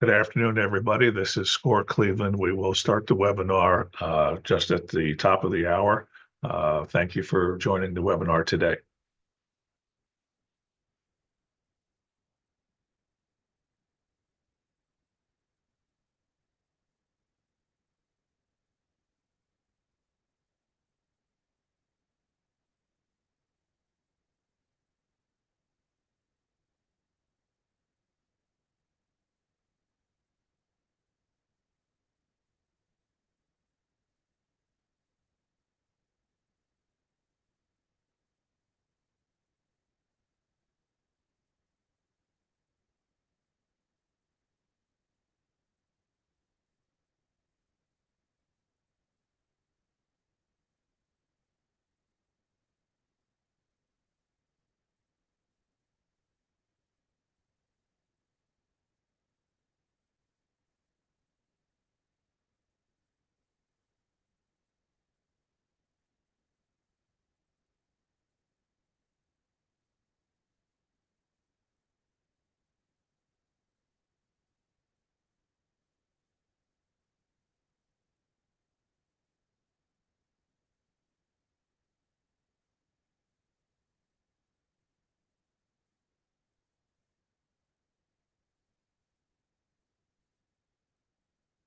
Good afternoon, everybody. This is SCORE Cleveland. We will start the webinar just at the top of the hour. Thank you for joining the webinar today.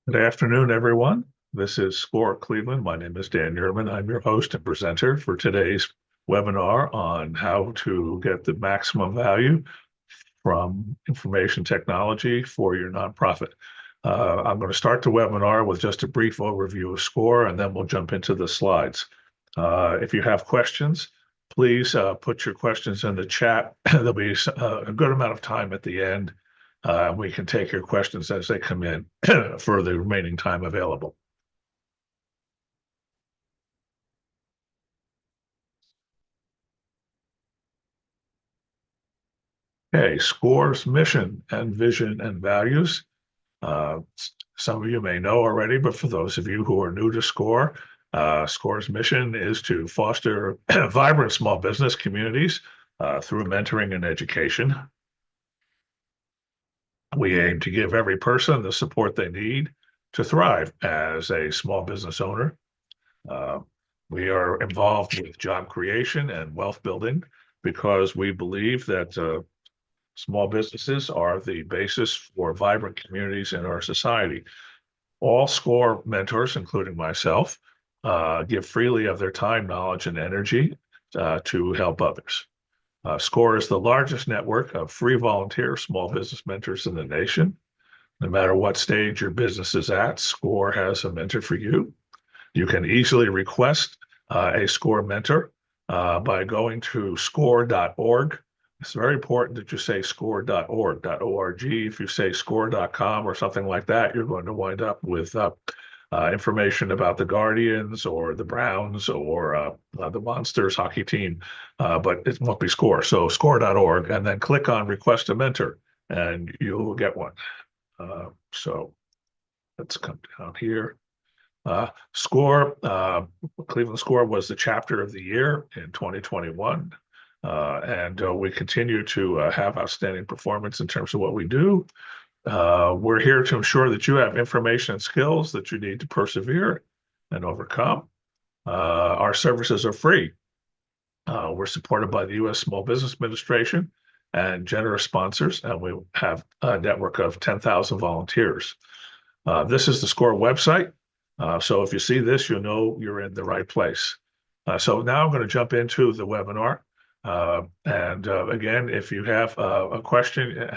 Good afternoon, everyone. This is SCORE Cleveland. My name is Dan Yerman. I'm your host and presenter for today's webinar on how to get the maximum value from information technology for your nonprofit. I'm going to start the webinar with just a brief overview of SCORE, and then we'll jump into the slides. If you have questions, please put your questions in the chat. There'll be a good amount of time at the end. We can take your questions as they come in for the remaining time available. Okay, SCORE's mission and vision and values. Some of you may know already, but for those of you who are new to SCORE, SCORE's mission is to foster vibrant small business communities through mentoring and education. We aim to give every person the support they need to thrive as a small business owner. Uh, we are involved with job creation and wealth building because we believe that small businesses are the basis for vibrant communities in our society. All SCORE mentors, including myself, give freely of their time, knowledge, and energy to help others. SCORE is the largest network of free volunteer small business mentors in the nation. No matter what stage your business is at, SCORE has a mentor for you. You can easily request a SCORE mentor by going to score.org. It's very important that you say score.org. If you say score.com or something like that, you're going to wind up with information about the Guardians or the Browns or the Monsters hockey team, but it won't be SCORE. So score.org, and then click on Request a Mentor, and you'll get one. So let's come down here. SCORE, Cleveland SCORE was the chapter of the year in 2021. And we continue to have outstanding performance in terms of what we do. We're here to ensure that you have information and skills that you need to persevere and overcome. Our services are free. We're supported by the U.S. Small Business Administration and generous sponsors, and we have a network of 10,000 volunteers. This is the SCORE website. So if you see this, you'll know you're in the right place. So now I'm going to jump into the webinar. Again, if you have a question,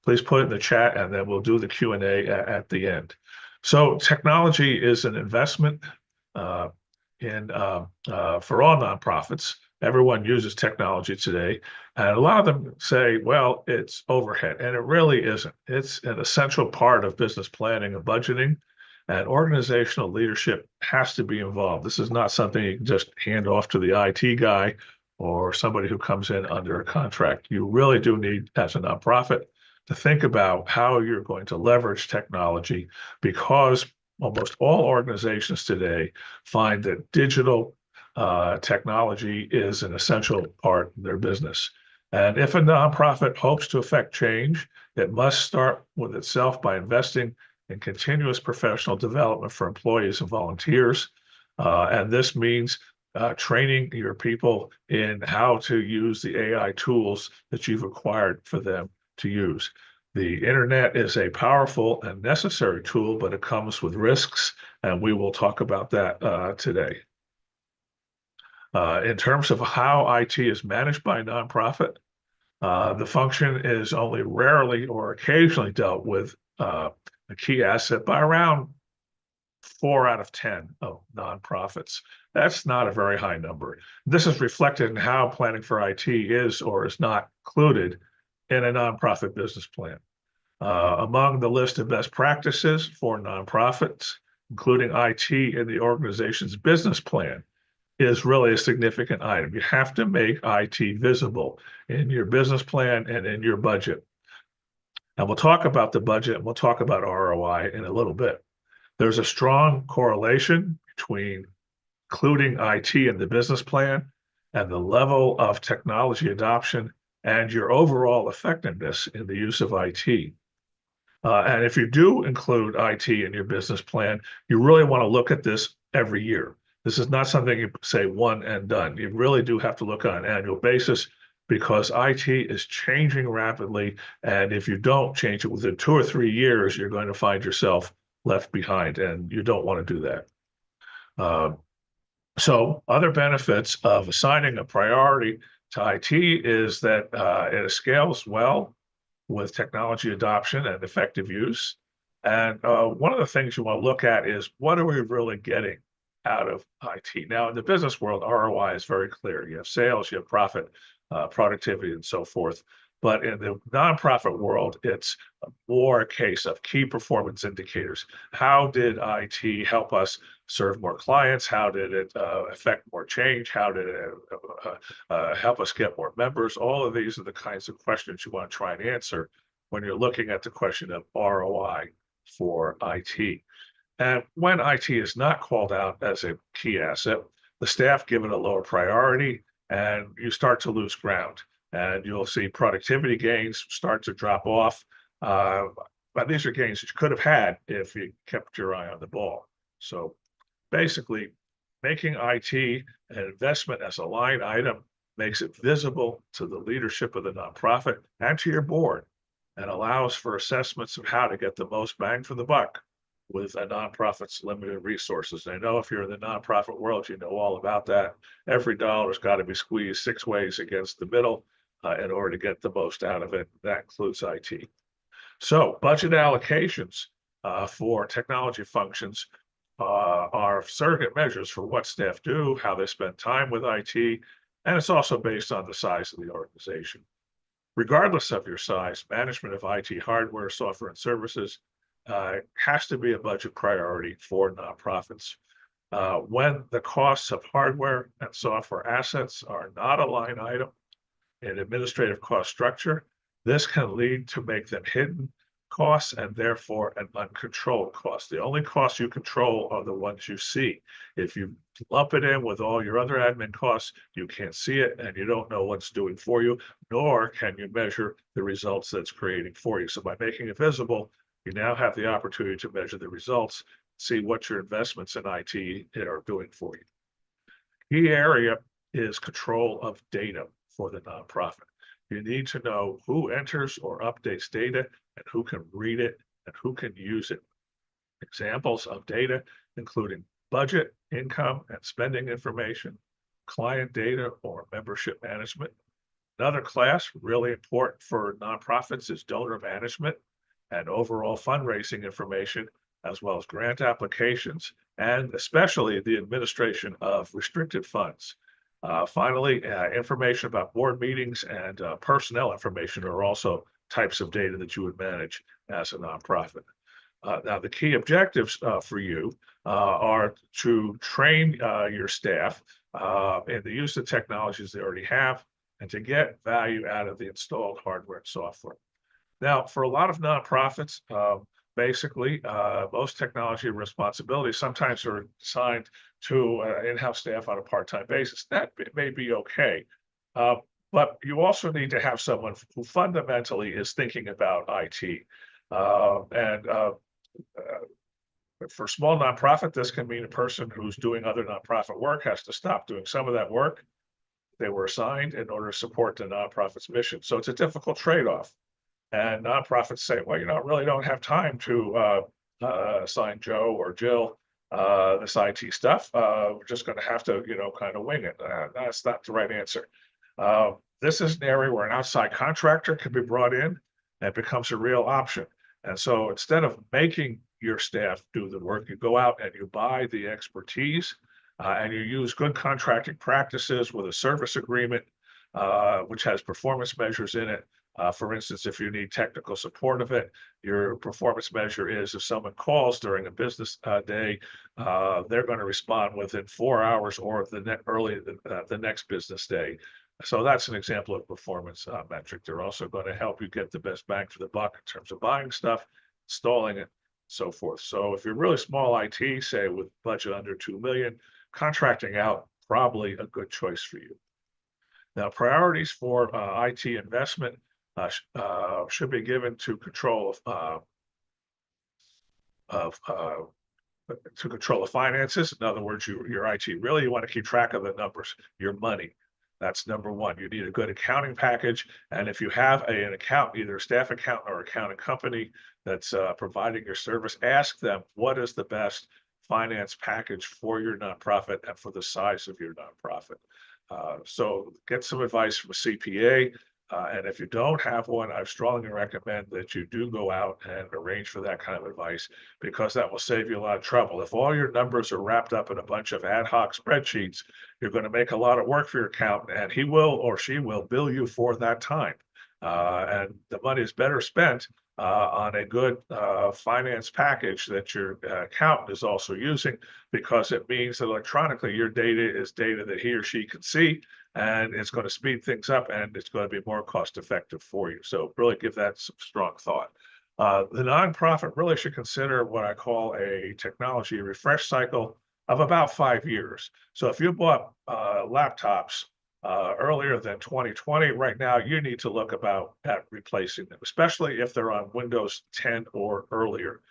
please put it in the chat, and then we'll do the Q&A at the end. So technology is an investment for all nonprofits. Everyone uses technology today, and a lot of them say, well, it's overhead, and it really isn't. It's an essential part of business planning and budgeting, and organizational leadership has to be involved. This is not something you can just hand off to the IT guy or somebody who comes in under a contract. You really do need, as a nonprofit, to think about how you're going to leverage technology, because almost all organizations today find that digital technology is an essential part of their business. And if a nonprofit hopes to affect change, it must start with itself by investing in continuous professional development for employees and volunteers. And this means training your people in how to use the AI tools that you've acquired for them to use. The internet is a powerful and necessary tool, but it comes with risks, and we will talk about that today. In terms of how IT is managed by a nonprofit, the function is only rarely or occasionally dealt with a key asset by around 4 out of 10 of nonprofits. That's not a very high number. This is reflected in how planning for IT is or is not included in a nonprofit business plan. Among the list of best practices for nonprofits, including IT in the organization's business plan, is really a significant item. You have to make IT visible in your business plan and in your budget. And we'll talk about the budget and we'll talk about ROI in a little bit. There's a strong correlation between including IT in the business plan and the level of technology adoption and your overall effectiveness in the use of IT. And if you do include IT in your business plan, you really want to look at this every year. This is not something you say one and done. You really do have to look on an annual basis because IT is changing rapidly. And if you don't change it within 2 or 3 years, you're going to find yourself left behind, and you don't want to do that. So other benefits of assigning a priority to IT is that it scales well with technology adoption and effective use. And one of the things you want to look at is what are we really getting out of IT? Now, in the business world, ROI is very clear. You have sales, you have profit, productivity, and so forth. But in the nonprofit world, it's more a case of key performance indicators. How did IT help us serve more clients? How did it affect more change? How did it help us get more members? All of these are the kinds of questions you want to try and answer when you're looking at the question of ROI for IT. And when IT is not called out as a key asset, the staff give it a lower priority and you start to lose ground. And you'll see productivity gains start to drop off. But these are gains that you could have had if you kept your eye on the ball. So basically, making IT an investment as a line item makes it visible to the leadership of the nonprofit and to your board and allows for assessments of how to get the most bang for the buck with a nonprofit's limited resources. And I know if you're in the nonprofit world, you know all about that. Every dollar's got to be squeezed 6 ways against the middle in order to get the most out of it. That includes IT. So budget allocations for technology functions are surrogate measures for what staff do, how they spend time with IT, and it's also based on the size of the organization. Regardless of your size, management of IT hardware, software, and services has to be a budget priority for nonprofits. When the costs of hardware and software assets are not a line item in administrative cost structure, this can lead to make them hidden costs and therefore an uncontrolled cost. The only costs you control are the ones you see. If you lump it in with all your other admin costs, you can't see it and you don't know what it's doing for you, nor can you measure the results that it's creating for you. So by making it visible, you now have the opportunity to measure the results, see what your investments in IT are doing for you. Key area is control of data for the nonprofit. You need to know who enters or updates data and who can read it and who can use it. Examples of data including budget, income, and spending information, client data, or membership management. Another class really important for nonprofits is donor management and overall fundraising information, as well as grant applications, and especially the administration of restricted funds. Finally, information about board meetings and personnel information are also types of data that you would manage as a nonprofit. Now, the key objectives for you are to train your staff in the use of technologies they already have and to get value out of the installed hardware and software. Now, for a lot of nonprofits, basically, most technology responsibilities sometimes are assigned to in-house staff on a part-time basis. That may be okay. But you also need to have someone who fundamentally is thinking about IT. And For small nonprofit, this can mean a person who's doing other nonprofit work has to stop doing some of that work they were assigned in order to support the nonprofit's mission. So it's a difficult trade-off. And nonprofits say, well, I really don't have time to assign Joe or Jill this IT stuff. We're just going to have to, kind of wing it. That's not the right answer. This is an area where an outside contractor can be brought in and it becomes a real option. And so instead of making your staff do the work, you go out and you buy the expertise and you use good contracting practices with a service agreement, which has performance measures in it. For instance, if you need technical support of it, your performance measure is if someone calls during a business day, they're going to respond within 4 hours or the next business day. So that's an example of performance metric. They're also going to help you get the best bang for the buck in terms of buying stuff, installing it, so forth. So if you're really small IT, say with budget under 2 million, contracting out probably a good choice for you. Now, priorities for IT investment should be given to control of to control the finances. In other words, your IT really you want to keep track of the numbers, your money. That's number one. You need a good accounting package, and if you have an account, either a staff account or accounting company that's providing your service, ask them what is the best finance package for your nonprofit and for the size of your nonprofit. So get some advice from a CPA. And if you don't have one, I strongly recommend that you do go out and arrange for that kind of advice because that will save you a lot of trouble. If all your numbers are wrapped up in a bunch of ad hoc spreadsheets, you're going to make a lot of work for your accountant, and he will or she will bill you for that time. And the money is better spent on a good finance package that your accountant is also using because it means that electronically your data is data that he or she can see and it's going to speed things up and it's going to be more cost effective for you. So really give that some strong thought. The nonprofit really should consider what I call a technology refresh cycle of about 5 years. So if you bought laptops earlier than 2020, right now you need to look about at replacing them, especially if they're on Windows 10 or earlier,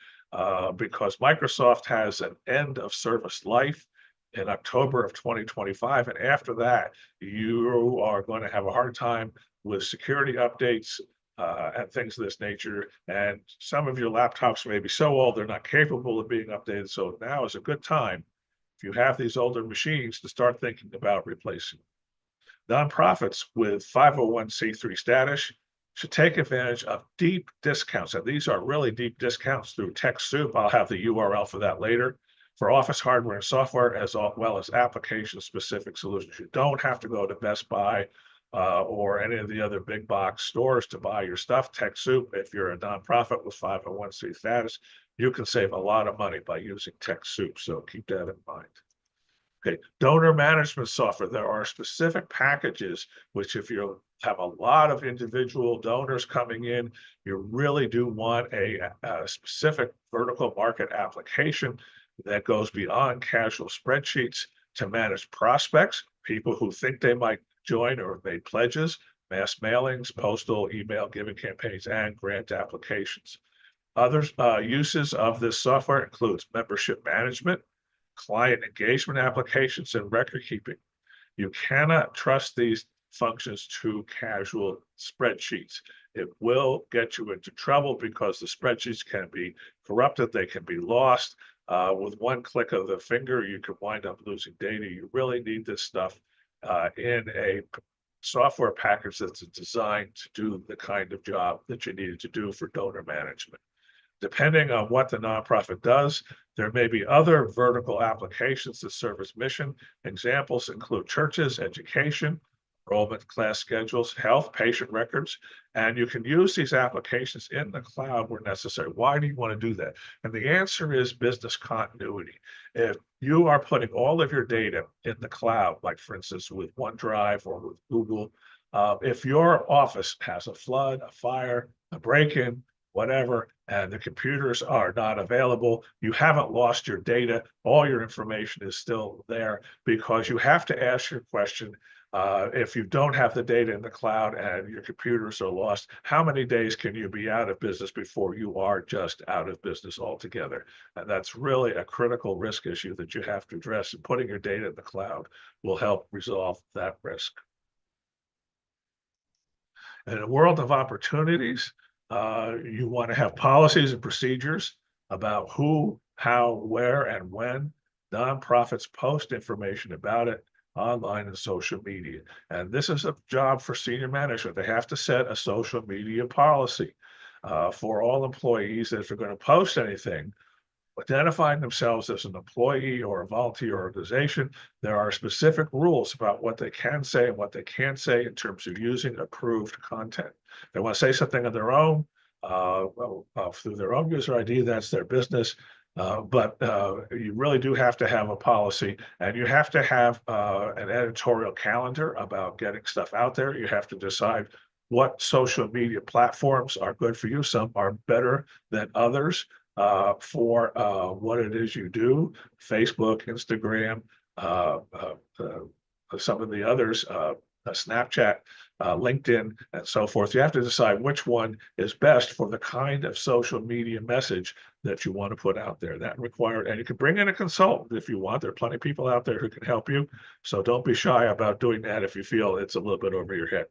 because Microsoft has an end of service life in October of 2025. And after that, you are going to have a hard time with security updates and things of this nature. And some of your laptops may be so old, they're not capable of being updated. So now is a good time, if you have these older machines, to start thinking about replacing them. Nonprofits with 501c3 status should take advantage of deep discounts. And these are really deep discounts through TechSoup. I'll have the URL for that later for office hardware and software, as well as application-specific solutions. You don't have to go to Best Buy or any of the other big box stores to buy your stuff. TechSoup, if you're a nonprofit with 501c status, you can save a lot of money by using TechSoup. So keep that in mind. Okay, donor management software. There are specific packages which, if you have a lot of individual donors coming in, you really do want a specific vertical market application that goes beyond casual spreadsheets to manage prospects, people who think they might join or have made pledges, mass mailings, postal, email giving campaigns, and grant applications. Other uses of this software includes membership management, client engagement applications, and record keeping. You cannot trust these functions to casual spreadsheets. It will get you into trouble because the spreadsheets can be corrupted, they can be lost. With one click of the finger, you can wind up losing data. You really need this stuff in a software package that's designed to do the kind of job that you needed to do for donor management. Depending on what the nonprofit does, there may be other vertical applications that serve its mission. Examples include churches, education, enrollment class schedules, health, patient records, and you can use these applications in the cloud where necessary. Why do you want to do that? And the answer is business continuity. If you are putting all of your data in the cloud, like for instance with OneDrive or with Google, if your office has a flood, a fire, a break-in, whatever, and the computers are not available, you haven't lost your data. All your information is still there because you have to ask your question, If you don't have the data in the cloud and your computers are lost, how many days can you be out of business before you are just out of business altogether? And that's really a critical risk issue that you have to address. And putting your data in the cloud will help resolve that risk. In a world of opportunities, you want to have policies and procedures about who, how, where, and when nonprofits post information about it online and social media. And this is a job for senior management. They have to set a social media policy for all employees that if they're going to post anything, identifying themselves as an employee or a volunteer organization, there are specific rules about what they can say and what they can't say in terms of using approved content. They want to say something on their own, through their own user ID, that's their business. But you really do have to have a policy, and you have to have an editorial calendar about getting stuff out there. You have to decide what social media platforms are good for you. Some are better than others for what it is you do. Facebook, Instagram, some of the others, Snapchat, LinkedIn, and so forth. You have to decide which one is best for the kind of social media message that you want to put out there. That required, and you can bring in a consultant if you want. There are plenty of people out there who can help you. So don't be shy about doing that if you feel it's a little bit over your head.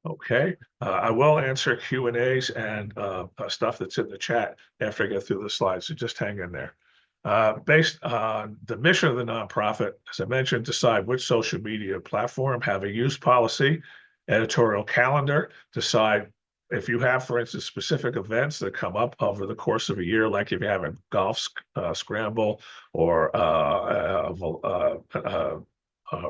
Okay, I will answer Q and A's and stuff that's in the chat after I get through the slides, so just hang in there. Based on the mission of the nonprofit, as I mentioned, decide which social media platform, have a use policy, editorial calendar, decide if you have, for instance, specific events that come up over the course of a year, like if you have a golf scramble or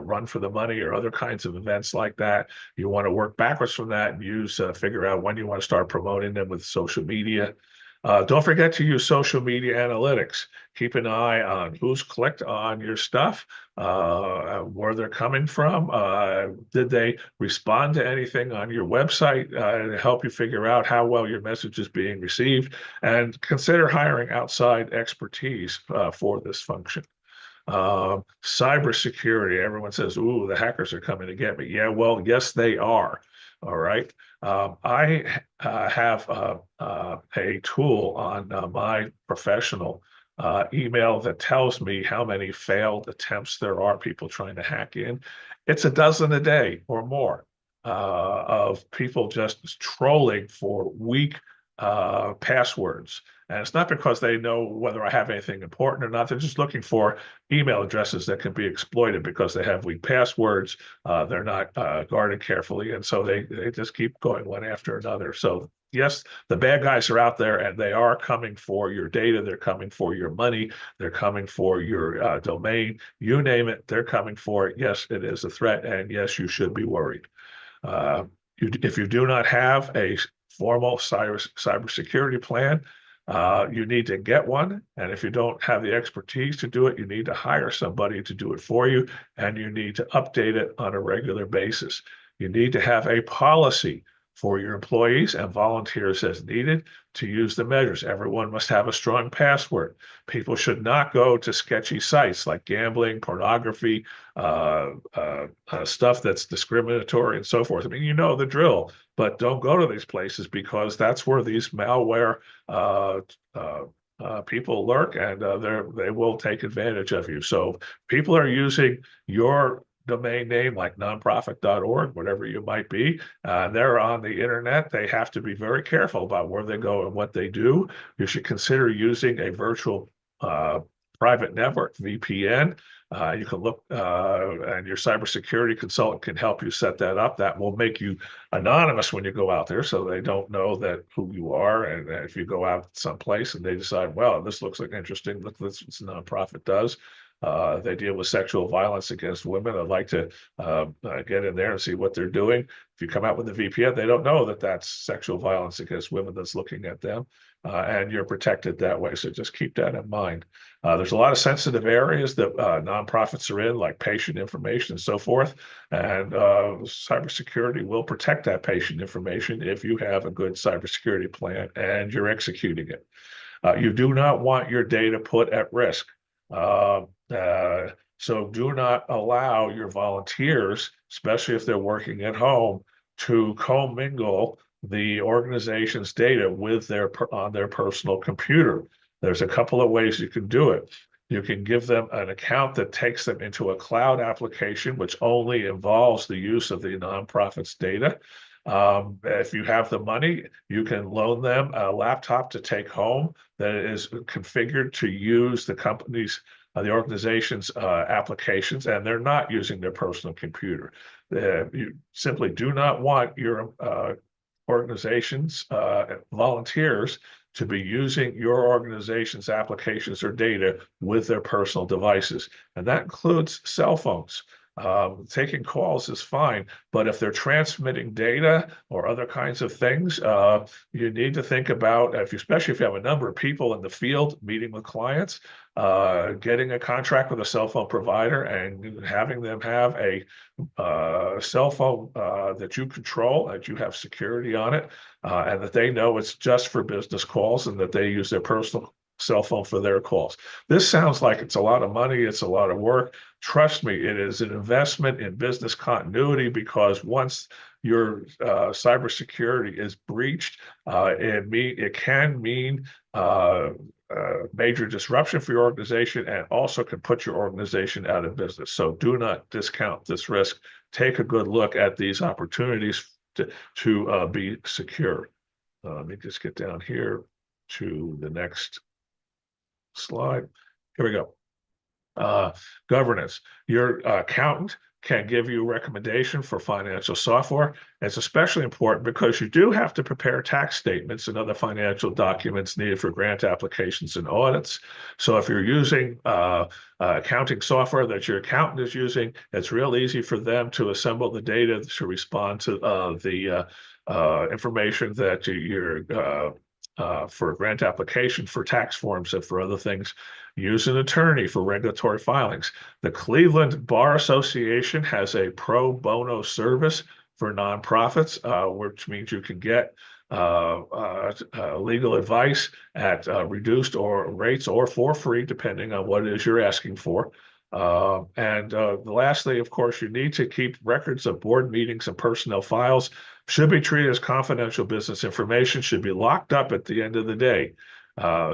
run for the money or other kinds of events like that. You want to work backwards from that and figure out when you want to start promoting them with social media. Don't forget to use social media analytics. Keep an eye on who's clicked on your stuff, where they're coming from. Did they respond to anything on your website to help you figure out how well your message is being received? And consider hiring outside expertise for this function. Cybersecurity, everyone says, ooh, the hackers are coming to get me. Yeah, well, yes, they are. All right. I have a tool on my professional email that tells me how many failed attempts there are, people trying to hack in. It's a dozen a day or more of people just trolling for weak passwords. And it's not because they know whether I have anything important or not. They're just looking for email addresses that can be exploited because they have weak passwords. They're not guarded carefully. And so they just keep going one after another. So yes, the bad guys are out there and they are coming for your data. They're coming for your money. They're coming for your domain. You name it, they're coming for it. Yes, it is a threat. And yes, you should be worried. If you do not have a formal cybersecurity plan, you need to get one. And if you don't have the expertise to do it, you need to hire somebody to do it for you, and you need to update it on a regular basis. You need to have a policy for your employees and volunteers as needed to use the measures. Everyone must have a strong password. People should not go to sketchy sites like gambling, pornography, stuff that's discriminatory and so forth. I mean, you know the drill, but don't go to these places because that's where these malware people lurk, and they will take advantage of you. So people are using your domain name like nonprofit.org, whatever you might be. They're on the internet. They have to be very careful about where they go and what they do. You should consider using a virtual private network, VPN. You can look, and your cybersecurity consultant can help you set that up. That will make you anonymous when you go out there, so they don't know that who you are. And if you go out someplace and they decide, well, this looks like interesting, look, this is what a nonprofit does. They deal with sexual violence against women. I'd like to get in there and see what they're doing. If you come out with a VPN, they don't know that that's sexual violence against women that's looking at them, and you're protected that way. So just keep that in mind. There's a lot of sensitive areas that nonprofits are in, like patient information and so forth, and cybersecurity will protect that patient information if you have a good cybersecurity plan and you're executing it. You do not want your data put at risk. Uh, uh, so do not allow your volunteers, especially if they're working at home, to commingle the organization's data with on their personal computer. There's a couple of ways you can do it. You can give them an account that takes them into a cloud application, which only involves the use of the nonprofit's data. If you have the money, you can loan them a laptop to take home that is configured to use the organization's applications, and they're not using their personal computer. You simply do not want your organizations, volunteers, to be using your organization's applications or data with their personal devices. And that includes cell phones. Taking calls is fine, but if they're transmitting data or other kinds of things, you need to think about, especially if you have a number of people in the field meeting with clients, getting a contract with a cell phone provider and having them have a cell phone that you control, that you have security on it, and that they know it's just for business calls and that they use their personal cell phone for their calls. This sounds like it's a lot of money, it's a lot of work. Trust me, it is an investment in business continuity, because once your cybersecurity is breached, it can mean major disruption for your organization, and also can put your organization out of business. So do not discount this risk. Take a good look at these opportunities to be secure. Let me just get down here to the next slide. Here we go. Governance. Your accountant can give you a recommendation for financial software. It's especially important because you do have to prepare tax statements and other financial documents needed for grant applications and audits. So if you're using accounting software that your accountant is using, it's real easy for them to assemble the data to respond to the information that you're for a grant application, for tax forms, and for other things. Use an attorney for regulatory filings. The Cleveland Bar Association has a pro bono service for nonprofits, which means you can get legal advice at reduced rates or for free, depending on what it is you're asking for. Lastly, of course, you need to keep records of board meetings and personnel files. Should be treated as confidential business information, should be locked up at the end of the day,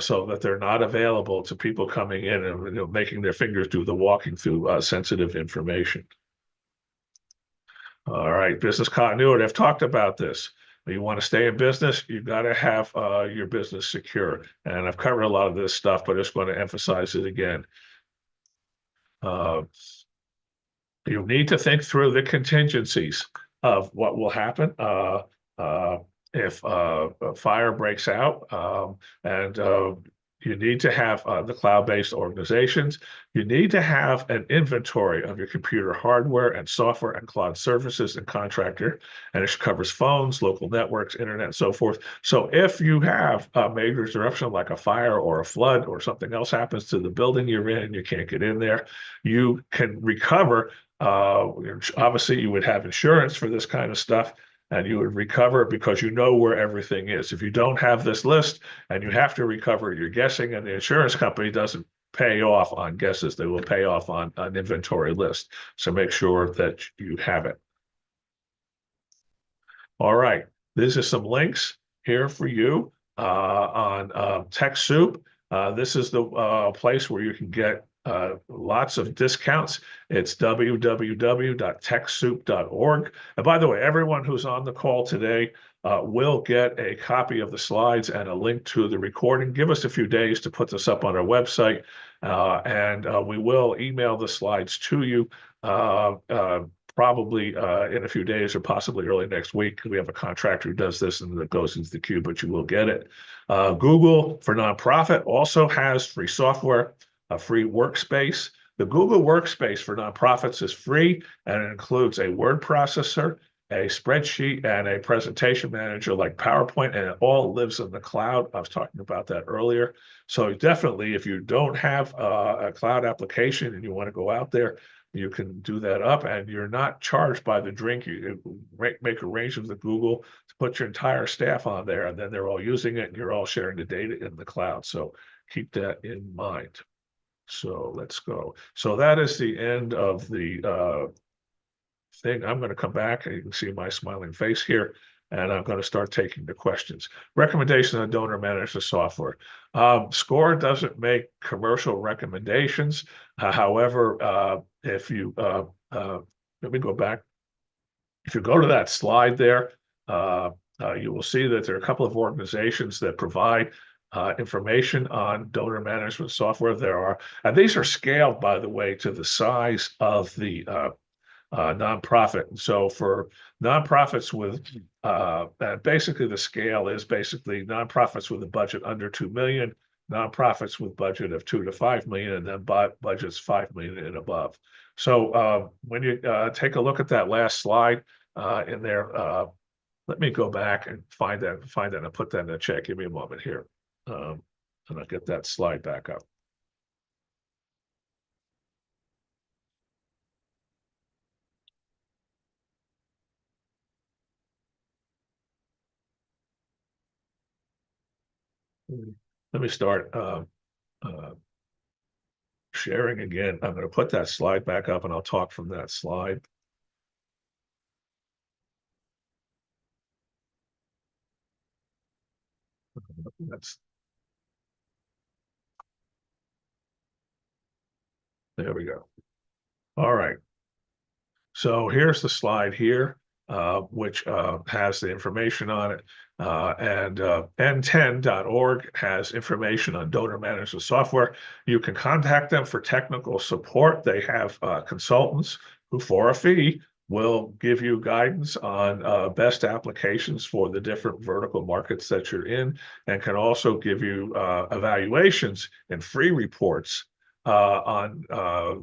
so that they're not available to people coming in and making their fingers do the walking through sensitive information. All right, business continuity. I've talked about this. You want to stay in business, you've got to have your business secure. And I've covered a lot of this stuff, but I just want to emphasize it again. You need to think through the contingencies of what will happen if a fire breaks out, and you need to have the cloud-based organizations. You need to have an inventory of your computer hardware and software and cloud services and contractor, and it covers phones, local networks, internet, and so forth. So if you have a major disruption like a fire or a flood or something else happens to the building you're in and you can't get in there, you can recover. Obviously, you would have insurance for this kind of stuff, and you would recover because you know where everything is. If you don't have this list and you have to recover, you're guessing, and the insurance company doesn't pay off on guesses. They will pay off on an inventory list. So make sure that you have it. All right, these are some links here for you on TechSoup. This is the place where you can get lots of discounts. It's www.techsoup.org. And by the way, everyone who's on the call today will get a copy of the slides and a link to the recording. Give us a few days to put this up on our website, and we will email the slides to you probably in a few days or possibly early next week. We have a contractor who does this and that goes into the queue, but you will get it. Google for Nonprofit also has free software, a free workspace. The Google Workspace for nonprofits is free, and it includes a word processor, a spreadsheet and a presentation manager like PowerPoint, and it all lives in the cloud. I was talking about that earlier. So definitely, if you don't have a cloud application and you want to go out there, you can do that up, and you're not charged by the drink. You make arrangements with Google to put your entire staff on there, and then they're all using it, and you're all sharing the data in the cloud. So keep that in mind. So let's go. So that is the end of the thing. I'm going to come back, and you can see my smiling face here, and I'm going to start taking the questions. Recommendation on donor management software. SCORE doesn't make commercial recommendations. However, if you let me go back. If you go to that slide there, you will see that there are a couple of organizations that provide information on donor management software. There are, and these are scaled, by the way, to the size of the nonprofit. And so for nonprofits with basically the scale is basically nonprofits with a budget under 2 million, nonprofits with budget of 2 to 5 million, and then budgets 5 million and above. So when you take a look at that last slide in there, let me go back and find that and put that in the chat. Give me a moment here. And I'll get that slide back up. Let me start sharing again. I'm going to put that slide back up, and I'll talk from that slide. There we go. All right. So here's the slide here, which has the information on it. And n10.org has information on donor management software. You can contact them for technical support. They have consultants who, for a fee, will give you guidance on best applications for the different vertical markets that you're in, and can also give you evaluations and free reports on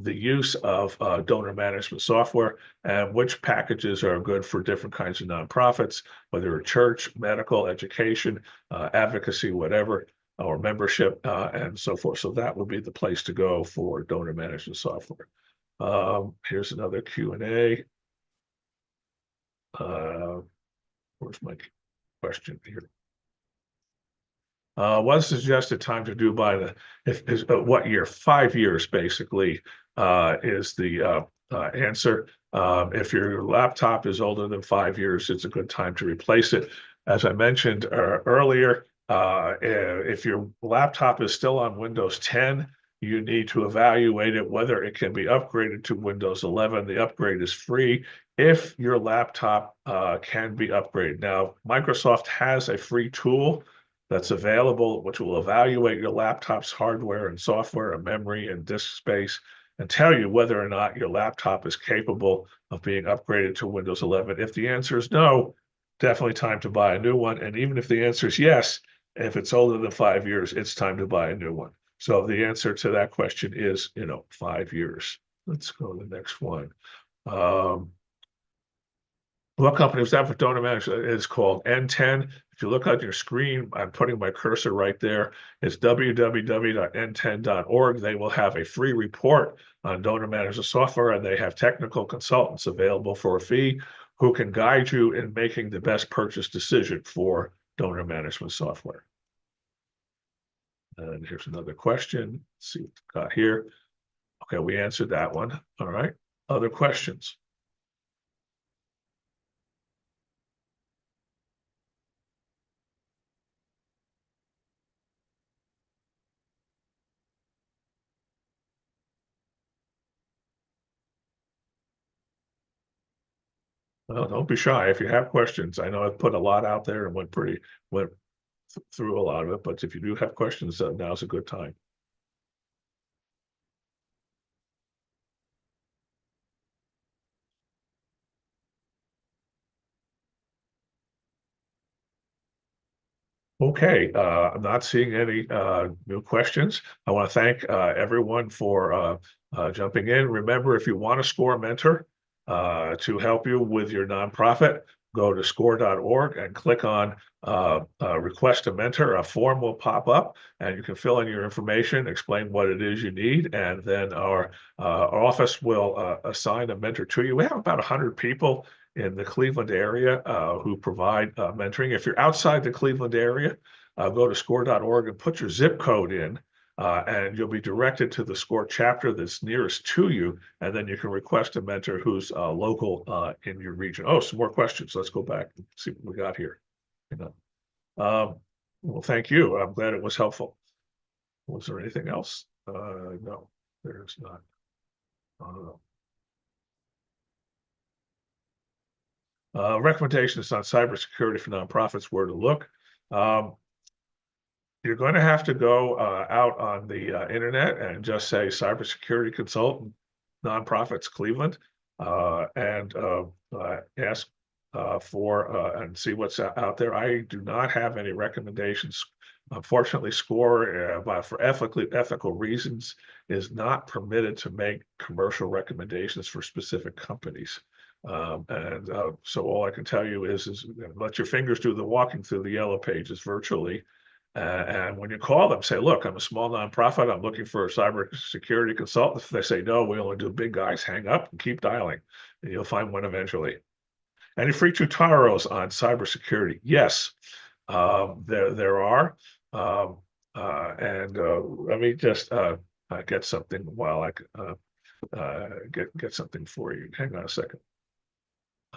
the use of donor management software and which packages are good for different kinds of nonprofits, whether church, medical, education, advocacy, whatever, or membership, and so forth. So that would be the place to go for donor management software. Here's another Q&A. Where's my question here? What's the suggested time to do by the what year? 5 years basically is the answer. If your laptop is older than 5 years, it's a good time to replace it. As I mentioned earlier, if your laptop is still on Windows 10, you need to evaluate it whether it can be upgraded to Windows 11. The upgrade is free if your laptop can be upgraded. Now, Microsoft has a free tool that's available, which will evaluate your laptop's hardware and software and memory and disk space and tell you whether or not your laptop is capable of being upgraded to Windows 11. If the answer is no, definitely time to buy a new one. And even if the answer is yes, if it's older than 5 years, it's time to buy a new one. So the answer to that question is, 5 years. Let's go to the next one. What company was that for donor management? It's called N10. If you look on your screen, I'm putting my cursor right there. It's www.n10.org. They will have a free report on donor management software, and they have technical consultants available for a fee who can guide you in making the best purchase decision for donor management software. And here's another question. Let's see what we've got here. Okay, we answered that one. All right. Other questions? Well, don't be shy if you have questions. I know I've put a lot out there and went through a lot of it, but if you do have questions, now's a good time. Okay, I'm not seeing any new questions. I want to thank everyone for jumping in. Remember, if you want to score a mentor, To help you with your nonprofit, go to score.org and click on request a mentor. A form will pop up and you can fill in your information, explain what it is you need, and then our office will assign a mentor to you. We have about 100 people in the Cleveland area who provide mentoring. If you're outside the Cleveland area, go to score.org and put your zip code in, and you'll be directed to the SCORE chapter that's nearest to you, and then you can request a mentor who's local in your region. Oh, some more questions. Let's go back and see what we got here. Hang on. Well, thank you. I'm glad it was helpful. Was there anything else? No, there's not. Recommendations on cybersecurity for nonprofits, where to look. Um, you're going to have to go out on the internet and just say cybersecurity consultant, nonprofits Cleveland, and ask for and see what's out there. I do not have any recommendations. Unfortunately, SCORE, for ethical reasons, is not permitted to make commercial recommendations for specific companies. And so all I can tell you is let your fingers do the walking through the yellow pages virtually. And when you call them, say, look, I'm a small nonprofit. I'm looking for a cybersecurity consultant. If they say no, we only do big guys, hang up and keep dialing. And you'll find one eventually. Any free tutorials on cybersecurity? Yes, there are. And let me just get something while I get something for you. Hang on a second.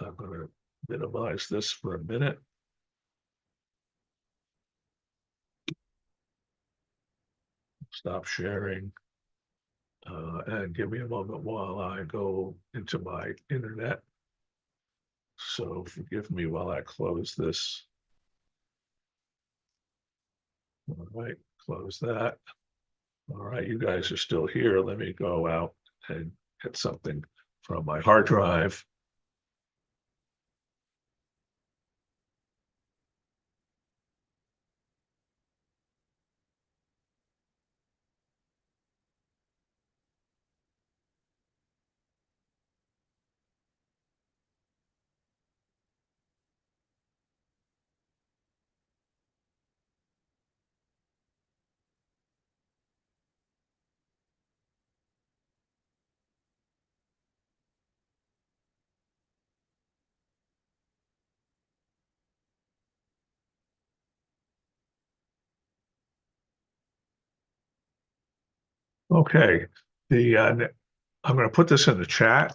I'm going to minimize this for a minute. Stop sharing. And give me a moment while I go into my internet. So forgive me while I close this. All right, close that. All right, you guys are still here. Let me go out and get something from my hard drive. Okay, I'm going to put this in the chat.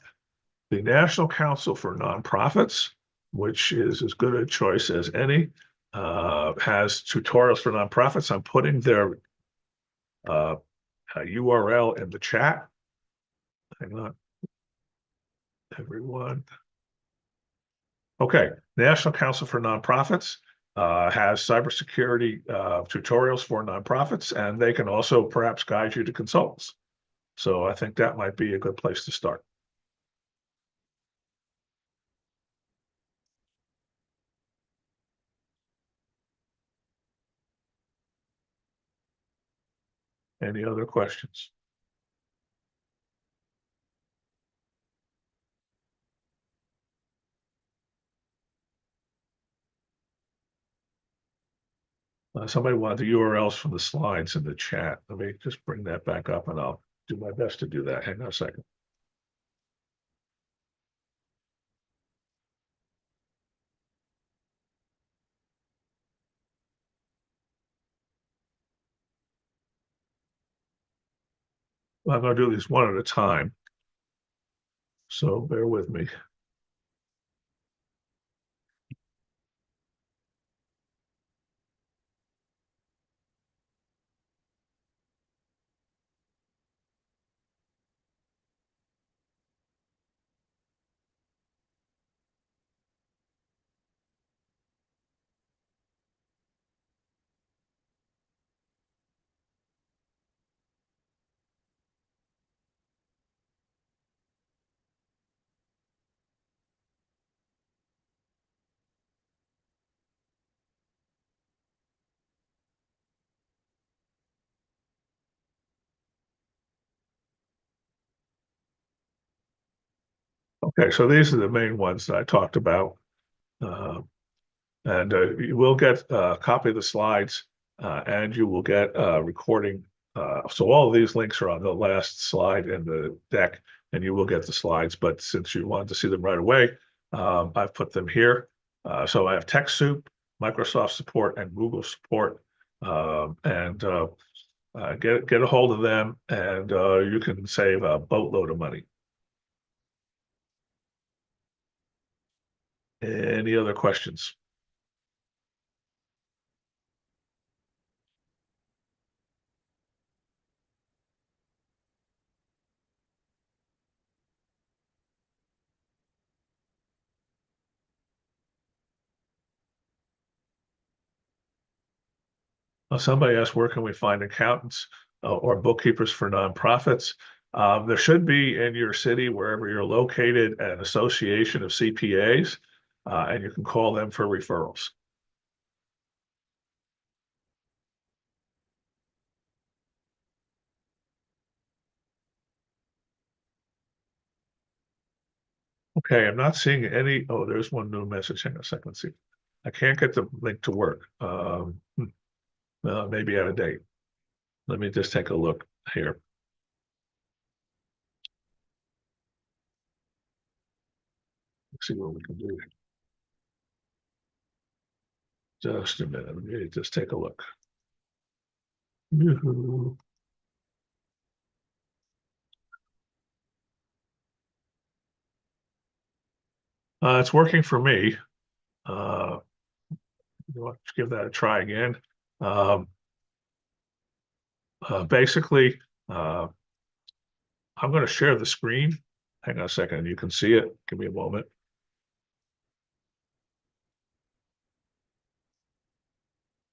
The National Council for Nonprofits, which is as good a choice as any, has tutorials for nonprofits. I'm putting their URL in the chat. Hang on, everyone. Okay, National Council for Nonprofits has cybersecurity tutorials for nonprofits, and they can also perhaps guide you to consultants. So I think that might be a good place to start. Any other questions? Somebody wanted the URLs from the slides in the chat. Let me just bring that back up and I'll do my best to do that. Hang on a second. Well, I'm going to do these one at a time. So bear with me. Okay, so these are the main ones that I talked about. Uh, and you will get a copy of the slides and you will get a recording. So all of these links are on the last slide in the deck, and you will get the slides. But since you wanted to see them right away, I've put them here. So I have TechSoup, Microsoft support, and Google support. And get a hold of them, and you can save a boatload of money. Any other questions? Somebody asked, where can we find accountants or bookkeepers for nonprofits? There should be in your city, wherever you're located, an association of CPAs, and you can call them for referrals. Okay, I'm not seeing any. Oh, there's one new message. Hang on a second. Let's see. I can't get the link to work. Maybe out of date. Let me just take a look here. Let's see what we can do. Just a minute. Let me just take a look. It's working for me. Uh, let's give that a try again. Um, basically, I'm going to share the screen. Hang on a second. You can see it. Give me a moment.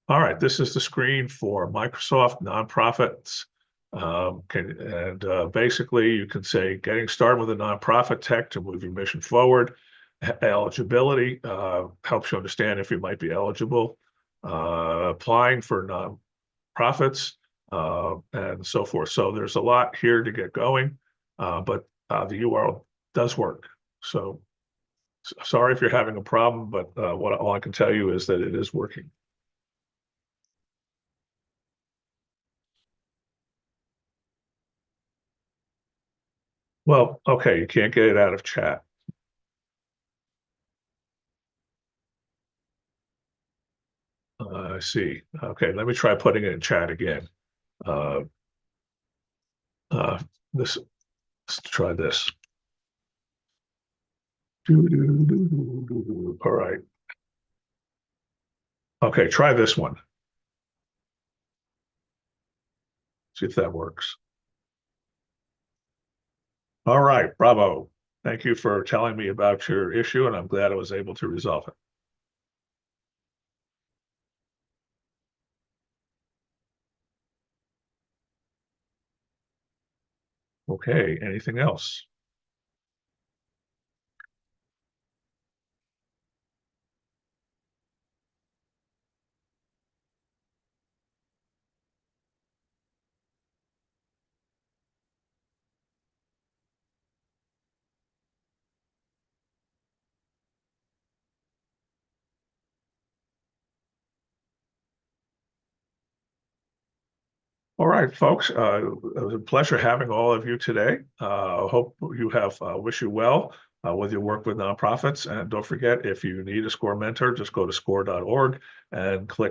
All right, this is the screen for Microsoft nonprofits. Basically, you can say getting started with a nonprofit tech to move your mission forward. Eligibility helps you understand if you might be eligible. Applying for nonprofits and so forth. So there's a lot here to get going, but the URL does work. So sorry if you're having a problem, but all I can tell you is that it is working. Well, okay, you can't get it out of chat. I see. Okay, let me try putting it in chat again. Uh, uh, this, let's try this. All right. Okay, try this one. See if that works. All right, bravo. Thank you for telling me about your issue, and I'm glad I was able to resolve it. Okay, anything else? All right, folks. It was a pleasure having all of you today. Hope you have wish you well with your work with nonprofits. And don't forget, if you need a SCORE mentor, just go to score.org and click